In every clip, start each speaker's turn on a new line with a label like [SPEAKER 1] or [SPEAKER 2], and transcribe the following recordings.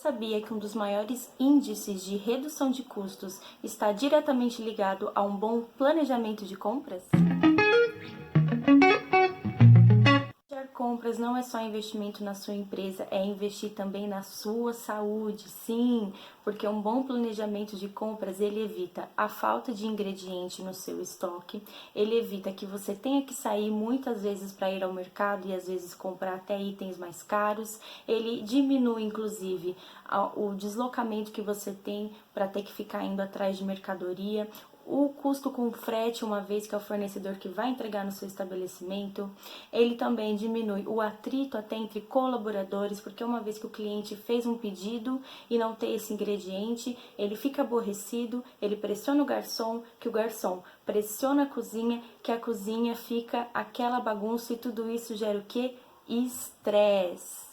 [SPEAKER 1] sabia que um dos maiores índices de redução de custos está diretamente ligado a um bom planejamento de compras? Planejar compras não é só investimento na sua empresa, é investir também na sua saúde, sim, porque um bom planejamento de compras, ele evita a falta de ingrediente no seu estoque, ele evita que você tenha que sair muitas vezes para ir ao mercado e às vezes comprar até itens mais caros, ele diminui inclusive o deslocamento que você tem para ter que ficar indo atrás de mercadoria, o custo com frete, uma vez que é o fornecedor que vai entregar no seu estabelecimento. Ele também diminui o atrito até entre colaboradores, porque uma vez que o cliente fez um pedido e não tem esse ingrediente, ele fica aborrecido, ele pressiona o garçom, que o garçom pressiona a cozinha, que a cozinha fica aquela bagunça e tudo isso gera o quê? Estresse.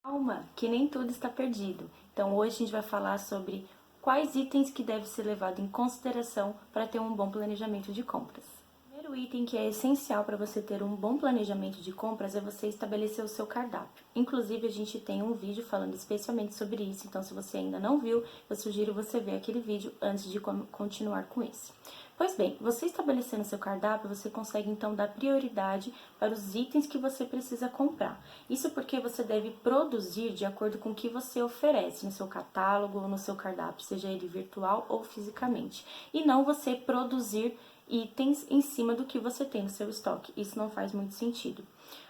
[SPEAKER 1] Calma, que nem tudo está perdido. Então hoje a gente vai falar sobre quais itens que devem ser levados em consideração para ter um bom planejamento de compras. O primeiro item que é essencial para você ter um bom planejamento de compras é você estabelecer o seu cardápio. Inclusive, a gente tem um vídeo falando especialmente sobre isso, então se você ainda não viu, eu sugiro você ver aquele vídeo antes de continuar com esse. Pois bem, você estabelecendo seu cardápio, você consegue então dar prioridade para os itens que você precisa comprar. Isso porque você deve produzir de acordo com o que você oferece no seu catálogo ou no seu cardápio, seja ele virtual ou fisicamente. E não você produzir itens em cima do que você tem no seu estoque. Isso não faz muito sentido.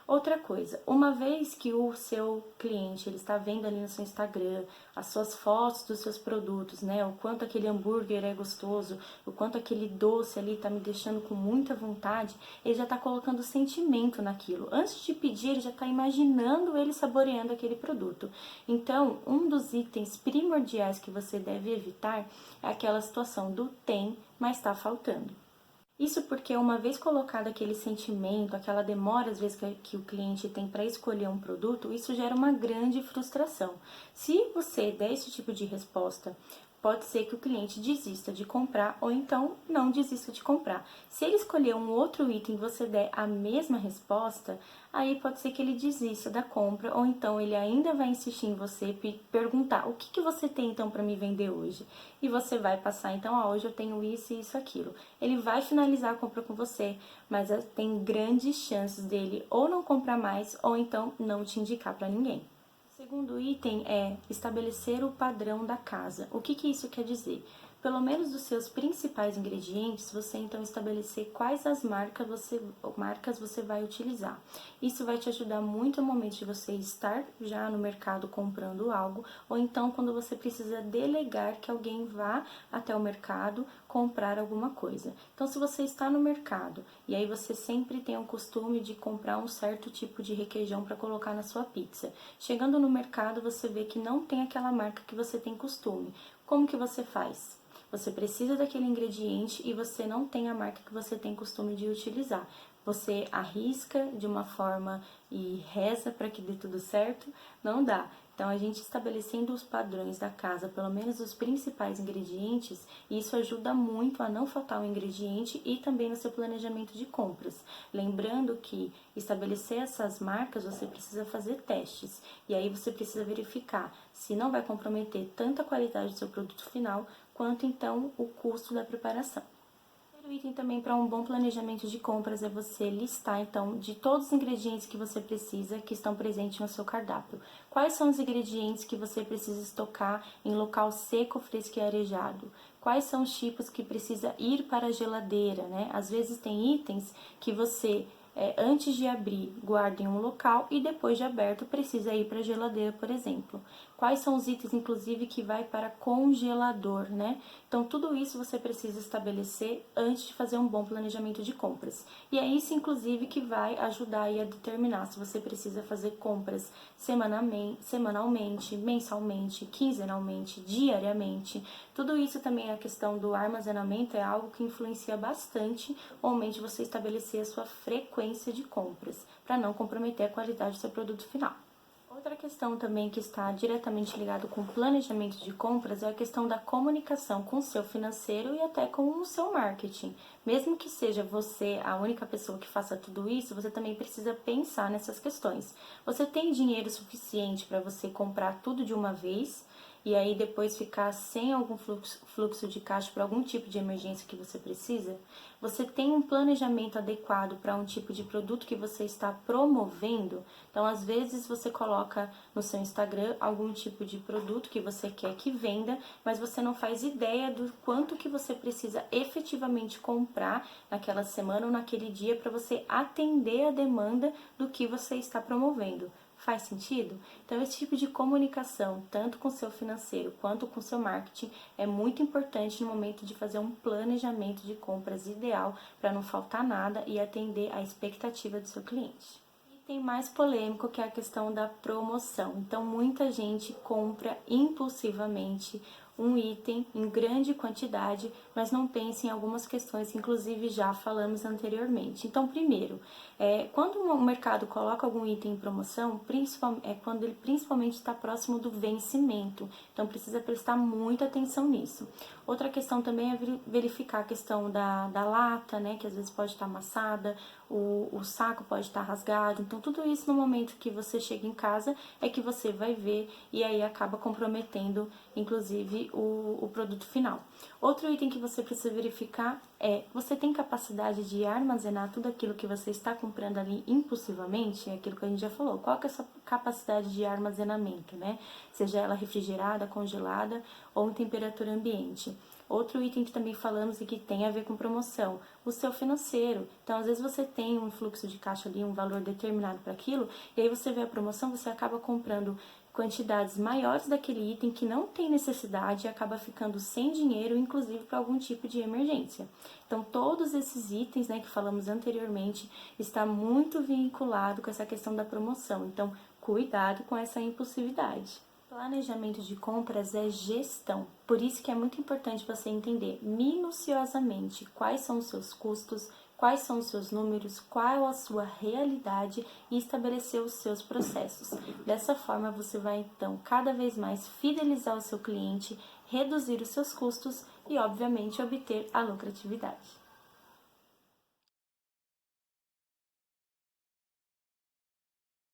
[SPEAKER 1] Outra coisa, uma vez que o seu cliente ele está vendo ali no seu Instagram as suas fotos dos seus produtos, né? O quanto aquele hambúrguer é gostoso, o quanto aquele doce ali está me deixando com muita vontade, ele já está colocando sentimento naquilo. Antes de pedir, ele já está imaginando ele saboreando aquele produto. Então, um dos itens primordiais que você deve evitar é aquela situação do tem, mas está faltando. Isso porque uma vez colocado aquele sentimento, aquela demora às vezes que o cliente tem para escolher um produto, isso gera uma grande frustração. Se você der esse tipo de resposta, pode ser que o cliente desista de comprar ou então não desista de comprar. Se ele escolher um outro item e você der a mesma resposta, aí pode ser que ele desista da compra ou então ele ainda vai insistir em você e perguntar: o que você tem então para me vender hoje? E você vai passar então: hoje eu tenho isso e isso, aquilo. Ele vai finalizar a compra com você, mas tem grandes chances dele ou não comprar mais ou então não te indicar para ninguém. O segundo item é estabelecer o padrão da casa. O que isso quer dizer? Pelo menos dos seus principais ingredientes, você então estabelecer quais as marcas você vai utilizar. Isso vai te ajudar muito no momento de você estar já no mercado comprando algo, ou então quando você precisa delegar que alguém vá até o mercado comprar alguma coisa. Então, se você está no mercado e aí você sempre tem o costume de comprar um certo tipo de requeijão para colocar na sua pizza, chegando no mercado você vê que não tem aquela marca que você tem costume. Como que você faz? Você precisa daquele ingrediente e você não tem a marca que você tem costume de utilizar. Você arrisca de uma forma e reza para que dê tudo certo? Não dá. Então, a gente estabelecendo os padrões da casa, pelo menos os principais ingredientes, isso ajuda muito a não faltar um ingrediente e também no seu planejamento de compras. Lembrando que estabelecer essas marcas, você precisa fazer testes. E aí você precisa verificar se não vai comprometer tanto a qualidade do seu produto final, quanto então o custo da preparação. O item também para um bom planejamento de compras é você listar, então, de todos os ingredientes que você precisa, que estão presentes no seu cardápio. Quais são os ingredientes que você precisa estocar em local seco, fresco e arejado? Quais são os tipos que precisa ir para a geladeira, né? Às vezes tem itens que você antes de abrir, guarda em um local e depois de aberto precisa ir para a geladeira, por exemplo. Quais são os itens, inclusive, que vai para congelador, né? Então, tudo isso você precisa estabelecer antes de fazer um bom planejamento de compras. E é isso, inclusive, que vai ajudar aí a determinar se você precisa fazer compras semanalmente, mensalmente, quinzenalmente, diariamente. Tudo isso também, a questão do armazenamento é algo que influencia bastante o momento de você estabelecer a sua frequência de compras, para não comprometer a qualidade do seu produto final. Outra questão também que está diretamente ligado com o planejamento de compras é a questão da comunicação com o seu financeiro e até com o seu marketing. Mesmo que seja você a única pessoa que faça tudo isso, você também precisa pensar nessas questões. Você tem dinheiro suficiente para você comprar tudo de uma vez e aí depois ficar sem algum fluxo de caixa para algum tipo de emergência que você precisa? Você tem um planejamento adequado para um tipo de produto que você está promovendo? Então, às vezes você coloca no seu Instagram algum tipo de produto que você quer que venda, mas você não faz ideia do quanto que você precisa efetivamente comprar naquela semana ou naquele dia para você atender a demanda do que você está promovendo. Faz sentido? Então, esse tipo de comunicação, tanto com o seu financeiro quanto com o seu marketing, é muito importante no momento de fazer um planejamento de compras ideal para não faltar nada e atender a expectativa do seu cliente. E tem mais polêmico que é a questão da promoção. Então, muita gente compra impulsivamente um item em grande quantidade, mas não pensa em algumas questões que inclusive já falamos anteriormente. Então, primeiro, quando o mercado coloca algum item em promoção, é quando ele principalmente está próximo do vencimento. Então, precisa prestar muita atenção nisso. Outra questão também é verificar a questão da lata, né, que às vezes pode estar amassada, o saco pode estar rasgado. Então, tudo isso no momento que você chega em casa é que você vai ver e aí acaba comprometendo, inclusive, o produto final. Outro item que você precisa verificar é: você tem capacidade de armazenar tudo aquilo que você está comprando ali impulsivamente? É aquilo que a gente já falou. Qual que é a sua capacidade de armazenamento, né? Seja ela refrigerada, congelada ou em temperatura ambiente. Outro item que também falamos e que tem a ver com promoção, o seu financeiro. Então, às vezes você tem um fluxo de caixa ali, um valor determinado para aquilo, e aí você vê a promoção, você acaba comprando quantidades maiores daquele item que não tem necessidade e acaba ficando sem dinheiro, inclusive para algum tipo de emergência. Então, todos esses itens, né, que falamos anteriormente, está muito vinculado com essa questão da promoção. Então, cuidado com essa impulsividade. Planejamento de compras é gestão, por isso que é muito importante você entender minuciosamente quais são os seus custos, quais são os seus números, qual a sua realidade e estabelecer os seus processos. Dessa forma, você vai então cada vez mais fidelizar o seu cliente, reduzir os seus custos e, obviamente, obter a lucratividade.